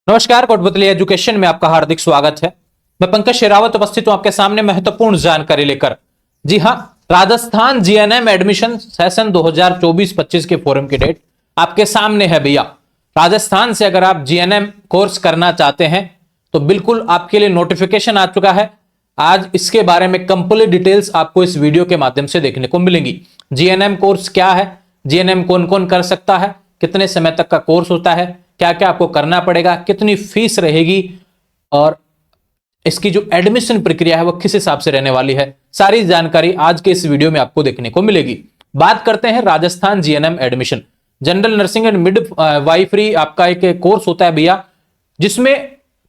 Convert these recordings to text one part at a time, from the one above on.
नमस्कार, कोटपुतली एजुकेशन में आपका हार्दिक स्वागत है। मैं पंकज शेरावत उपस्थित हूं आपके सामने महत्वपूर्ण जानकारी लेकर। जी हां, राजस्थान जीएनएम एडमिशन सेशन 2024-25 के फोरम की डेट आपके सामने है भैया। राजस्थान से अगर आप जीएनएम कोर्स करना चाहते हैं तो बिल्कुल आपके लिए नोटिफिकेशन आ चुका है। आज इसके बारे में कंप्लीट डिटेल्स आपको इस वीडियो के माध्यम से देखने को मिलेंगी। जीएनएम कोर्स क्या है, जीएनएम कौन कौन कर सकता है, कितने समय तक का कोर्स होता है, क्या क्या आपको करना पड़ेगा, कितनी फीस रहेगी और इसकी जो एडमिशन प्रक्रिया है वो किस हिसाब से रहने वाली है, सारी जानकारी आज के इस वीडियो में आपको देखने को मिलेगी। बात करते हैं Rajasthan GNM admission. General nursing and mid wifery आपका एक कोर्स होता है भैया, जिसमें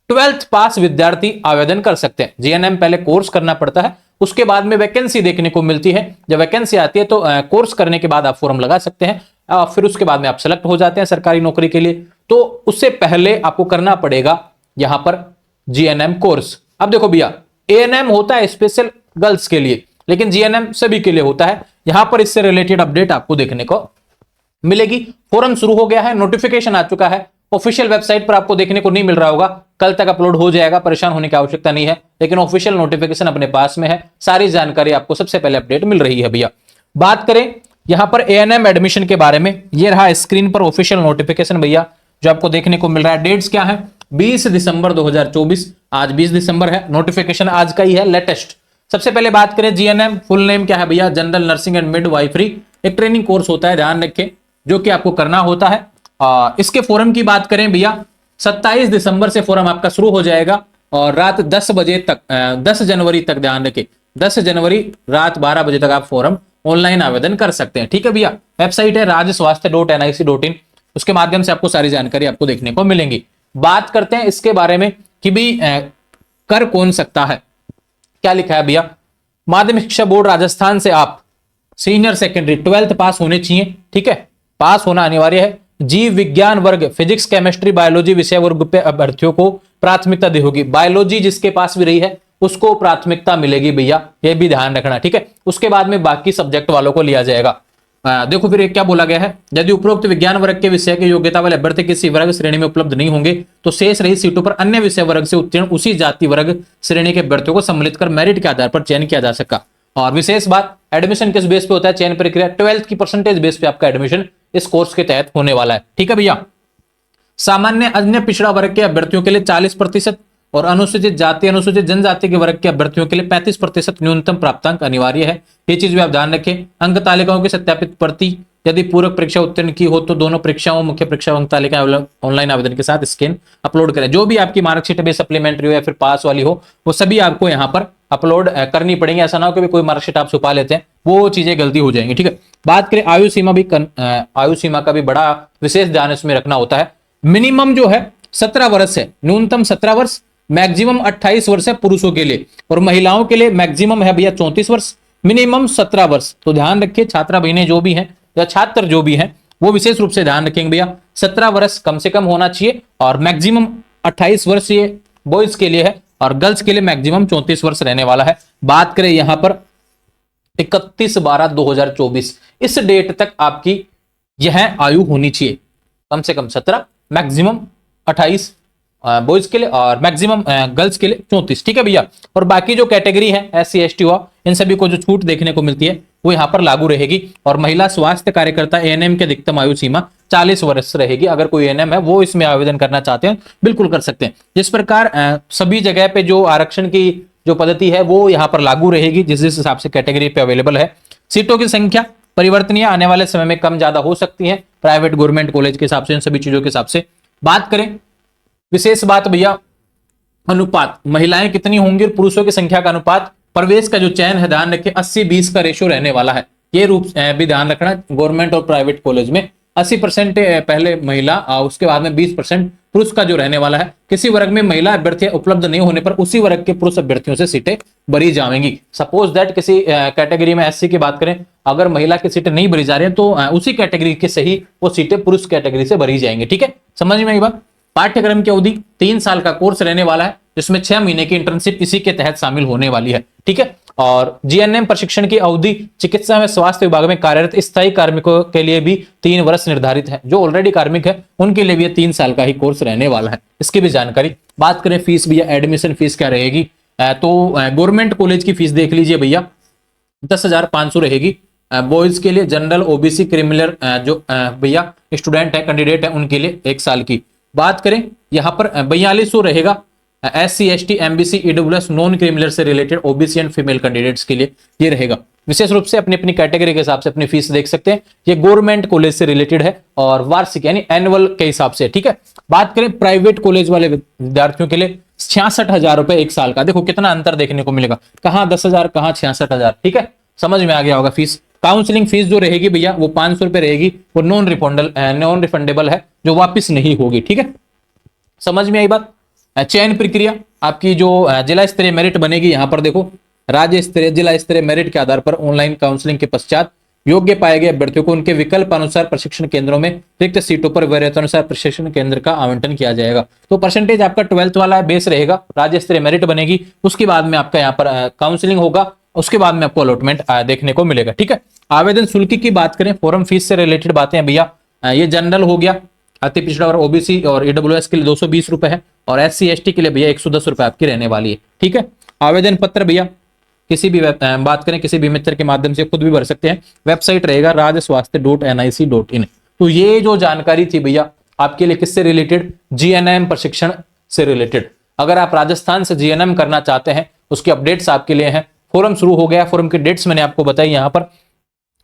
12th पास विद्यार्थी आवेदन कर सकते हैं। जीएनएम पहले कोर्स करना पड़ता है, उसके बाद में वैकेंसी देखने को मिलती है। जब वैकेंसी आती है तो कोर्स करने के बाद आप फॉर्म लगा सकते हैं, फिर उसके बाद में आप सेलेक्ट हो जाते हैं सरकारी नौकरी के लिए। तो उससे पहले आपको करना पड़ेगा यहां पर जीएनएम कोर्स। अब देखो भैया, एएनएम होता है स्पेशल गर्ल्स के लिए, लेकिन जीएनएम सभी के लिए होता है। यहां पर इससे रिलेटेड अपडेट आपको देखने को मिलेगी। फोरम शुरू हो गया है, नोटिफिकेशन आ चुका है। ऑफिशियल वेबसाइट पर आपको देखने को नहीं मिल रहा होगा, कल तक अपलोड हो जाएगा, परेशान होने की आवश्यकता नहीं है, लेकिन ऑफिशियल नोटिफिकेशन अपने पास में है। सारी जानकारी आपको सबसे पहले अपडेट मिल रही है भैया। बात करें यहां पर एएनएम एडमिशन के बारे में, ये रहा स्क्रीन पर ऑफिशियल नोटिफिकेशन भैया जो आपको देखने को मिल रहा है। डेट्स क्या है, 20 दिसंबर 2024, आज 20 दिसंबर है। नोटिफिकेशन आज का ही है, लेटेस्ट। सबसे पहले बात करें जीएनएम, फुल नेम क्या है भैया, general nursing and mid wifery. एक ट्रेनिंग कोर्स होता है, ध्यान रखें, जो कि आपको करना होता है। इसके फोरम की बात करें भैया, 27 दिसंबर से फोरम आपका शुरू हो जाएगा और रात 10 बजे तक, 10 जनवरी तक, ध्यान रखें 10 जनवरी रात 12 बजे तक आप फोरम ऑनलाइन आवेदन कर सकते हैं। ठीक है भैया, वेबसाइट है rajswasthya.nic.in, उसके माध्यम से आपको सारी जानकारी आपको देखने को मिलेंगी। बात करते हैं इसके बारे में कि भी कर कौन सकता है। क्या लिखा है भैया, माध्यमिक शिक्षा बोर्ड राजस्थान से आप सीनियर सेकेंडरी 12th पास होने चाहिए। ठीक है, पास होना अनिवार्य है। जीव विज्ञान वर्ग, फिजिक्स, केमिस्ट्री, बायोलॉजी विषय वर्ग पे अभ्यर्थियों को प्राथमिकता दी होगी। बायोलॉजी जिसके पास भी रही है उसको प्राथमिकता मिलेगी भैया, ये भी ध्यान रखना। ठीक है, उसके बाद में बाकी सब्जेक्ट वालों को लिया जाएगा। देखो फिर क्या बोला गया है, यदि उपरोक्त विज्ञान वर्ग के विषय के योग्यता वाले अभ्यर्थी किसी वर्ग श्रेणी में उपलब्ध नहीं होंगे तो शेष रही सीटों पर अन्य विषय वर्ग से उत्तीर्ण उसी जाति वर्ग श्रेणी के अभ्यर्थियों को सम्मिलित कर मेरिट के आधार पर चयन किया जा सका। और विशेष बात, एडमिशन किस बेस पे होता है, चयन प्रक्रिया 12th की परसेंटेज बेस पे आपका एडमिशन इस कोर्स के तहत होने वाला है। ठीक है भैया, सामान्य अन्य पिछड़ा वर्ग के अभ्यर्थियों के लिए 40% और अनुसूचित जाति अनुसूचित जनजाति के वर्ग के अभ्यर्थियों के लिए 35% न्यूनतम प्राप्तांक अनिवार्य है। ये चीज भी आप ध्यान रखें। अंक तालिकाओं की सत्यापित प्रति यदि पूरक परीक्षा उत्तीर्ण की हो तो दोनों परीक्षाओं मुख्य परीक्षा अंक तालिका ऑनलाइन आवेदन के साथ स्कैन अपलोड करें। जो भी आपकी मार्कशीट भी सप्लीमेंट्री हो या फिर पास वाली हो, वो सभी आपको यहाँ पर अपलोड करनी पड़ेगी। ऐसा ना हो कि कोई मार्कशीट आप छुपा लेते हैं, वो चीजें गलती हो जाएंगी। ठीक है, बात करें आयु सीमा भी, आयु सीमा का भी बड़ा विशेष ध्यान इसमें रखना होता है। मिनिमम जो है 17 वर्ष है, न्यूनतम 17 वर्ष, मैक्सिमम 28 वर्ष है पुरुषों के लिए, और महिलाओं के लिए मैक्सिमम है भैया 34 वर्ष, मिनिमम 17 वर्ष। तो ध्यान रखिए, छात्रा बहनें जो भी हैं या छात्र जो भी हैं वो विशेष रूप से ध्यान रखेंगे भैया, 17 वर्ष कम से कम होना चाहिए और मैक्सिमम 28 वर्ष ये बॉयज के लिए है और गर्ल्स के लिए मैक्सिमम 34 वर्ष रहने वाला है। बात करें यहां पर 31/12/2024, इस डेट तक आपकी यह आयु होनी चाहिए, कम से कम 17, मैक्सिमम 28 बॉयज के लिए और मैक्सिमम गर्ल्स के लिए 34। ठीक है भैया, और बाकी जो कैटेगरी है SC ST हुआ, इन सभी को जो छूट देखने को मिलती है वो यहाँ पर लागू रहेगी। और महिला स्वास्थ्य कार्यकर्ता एएनएम के अधिकतम आयु सीमा 40 वर्ष रहेगी। अगर कोई एएनएम है वो इसमें आवेदन करना चाहते हैं बिल्कुल कर सकते हैं। जिस प्रकार सभी जगह पे जो आरक्षण की जो पद्धति है वो यहाँ पर लागू रहेगी, जिस जिस हिसाब से कैटेगरी पे अवेलेबल है। सीटों की संख्या परिवर्तनीय, आने वाले समय में कम ज्यादा हो सकती है, प्राइवेट गवर्नमेंट कॉलेज के हिसाब से, इन सभी चीजों के हिसाब से। बात करें विशेष बात भैया, अनुपात, महिलाएं कितनी होंगी और पुरुषों की संख्या का अनुपात, प्रवेश का जो चयन है ध्यान रखिए 80-20 का रेशियो रहने वाला है। ये रूप भी ध्यान रखना, गवर्नमेंट और प्राइवेट कॉलेज में 80% पहले महिला और उसके बाद में 20% पुरुष का जो रहने वाला है। किसी वर्ग में महिला अभ्यर्थी उपलब्ध नहीं होने पर उसी वर्ग के पुरुष अभ्यर्थियों से सीटें भरी जाएंगी। सपोज दैट किसी कैटेगरी में SC की बात करें, अगर महिला की सीटें नहीं भरी जा रही है तो उसी कैटेगरी के सही वो सीटें पुरुष कैटेगरी से भरी जाएंगी। ठीक है, समझ में आई बात। पाठ्यक्रम की अवधि 3 साल का कोर्स रहने वाला है, जिसमें 6 महीने की इंटर्नशिप इसी के तहत शामिल होने वाली है। ठीक है, और जीएनएम प्रशिक्षण की अवधि चिकित्सा में स्वास्थ्य विभाग में कार्यरत स्थायी कार्मिकों के लिए भी 3 वर्ष निर्धारित है। जो ऑलरेडी कार्मिक है उनके लिए भी 3 साल का ही कोर्स रहने वाला है। इसकी भी जानकारी बात करें फीस भैया, एडमिशन फीस क्या रहेगी, तो गवर्नमेंट कॉलेज की फीस देख लीजिए भैया 10,500 रहेगी। बॉयज के लिए जनरल, ओबीसी, क्रिमिनल जो भैया स्टूडेंट है, कैंडिडेट है, उनके लिए 1 साल की। बात करें यहाँ पर 4200 रहेगा SC, ST, MBC, EWS non criminal से related OBC and female candidates के लिए ये रहेगा। विशेष रूप से अपनी अपनी कैटेगरी के हिसाब से अपनी फीस देख सकते हैं। ये गवर्नमेंट कॉलेज से रिलेटेड है और वार्षिक यानी एनुअल के हिसाब से, ठीक है। बात करें प्राइवेट कॉलेज वाले विद्यार्थियों के लिए 66,000 रुपए 1 साल का। देखो कितना अंतर देखने को मिलेगा, कहाँ 10,000 कहाँ 66,000, ठीक है, समझ में आ गया होगा। फीस काउंसलिंग फीस जो रहेगी भैया वो 500 रुपए रहेगी, वो नॉन रिफंडेबल है, जो वापिस नहीं होगी, ठीक है, समझ में आई बात। चयन प्रक्रिया आपकी जो जिला स्तरीय मेरिट बनेगी, यहां पर देखो राज्य स्तरीय, जिला स्तरीय मेरिट के आधार पर ऑनलाइन काउंसलिंग के पश्चात योग्य पाए गए अभ्यर्थियों को उनके विकल्प अनुसार प्रशिक्षण केंद्रों में रिक्त सीटों पर वरीयतानुसार प्रशिक्षण केंद्र का आवंटन किया जाएगा। तो परसेंटेज आपका 12th वाला बेस रहेगा, राज्य स्तरीय मेरिट बनेगी, उसके बाद में आपका यहाँ पर काउंसलिंग होगा, उसके बाद में आपको अलॉटमेंट देखने को मिलेगा, ठीक है। आवेदन शुल्क की बात करें, फॉर्म फीस से रिलेटेड बातें भैया, ये जनरल हो गया, अति पिछड़ा और ओबीसी और ईडब्ल्यूएस के लिए 220 रुपए है, और SC, ST के लिए भैया 110 रुपए आपकी रहने वाली है, ठीक है। आवेदन पत्र भैया किसी भी बात करें किसी भी मित्र के माध्यम से खुद भी भर सकते हैं। वेबसाइट रहेगा rajswasthya.nic.in। तो ये जो जानकारी थी भैया आपके लिए किससे रिलेटेड, जीएनएम प्रशिक्षण से रिलेटेड। अगर आप राजस्थान से जीएनएम करना चाहते हैं उसकी अपडेट्स आपके लिए हैं। फोरम शुरू हो गया, फोरम की डेट्स मैंने आपको बताई, यहाँ पर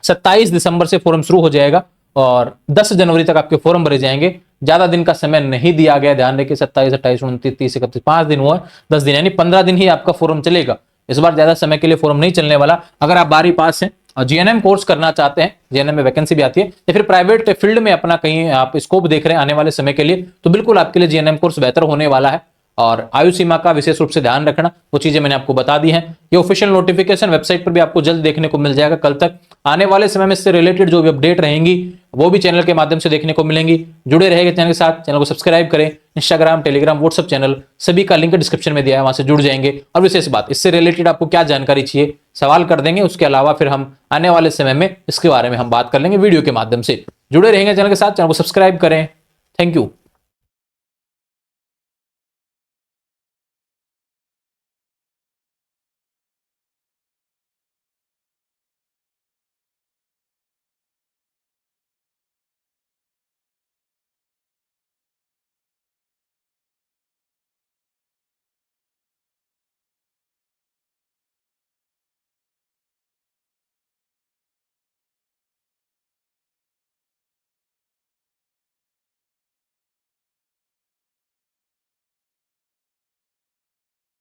27 दिसंबर से फोरम शुरू हो जाएगा और 10 जनवरी तक आपके फॉर्म भरे जाएंगे। ज्यादा दिन का समय नहीं दिया गया, ध्यान रखिए। 27, 28, 29, 30, 31, 5 दिन हुआ, 10 दिन यानी 15 दिन ही आपका फॉर्म चलेगा। इस बार ज्यादा समय के लिए फॉर्म नहीं चलने वाला। अगर आप 12वीं पास हैं और जीएनएम कोर्स करना चाहते हैं, जीएनएम में वैकेंसी भी आती है, या फिर प्राइवेट फील्ड में अपना कहीं आप स्कोप देख रहे हैं आने वाले समय के लिए, तो बिल्कुल आपके लिए जीएनएम कोर्स बेहतर होने वाला है। और आयु सीमा का विशेष रूप से ध्यान रखना, वो चीजें मैंने आपको बता दी हैं। ये ऑफिशियल नोटिफिकेशन वेबसाइट पर भी आपको जल्द देखने को मिल जाएगा। कल तक आने वाले समय में इससे रिलेटेड जो भी अपडेट रहेंगी वो भी चैनल के माध्यम से देखने को मिलेंगी। जुड़े रहेंगे चैनल के साथ, चैनल को सब्सक्राइब करें। इंस्टाग्राम, टेलीग्राम, व्हाट्सएप चैनल सभी का लिंक डिस्क्रिप्शन में दिया है, वहां से जुड़ जाएंगे। और विशेष बात, इससे रिलेटेड आपको क्या जानकारी चाहिए सवाल कर देंगे, उसके अलावा फिर हम आने वाले समय में इसके बारे में हम बात कर लेंगे वीडियो के माध्यम से। जुड़े रहेंगे चैनल के साथ, चैनल को सब्सक्राइब करें। Thank you.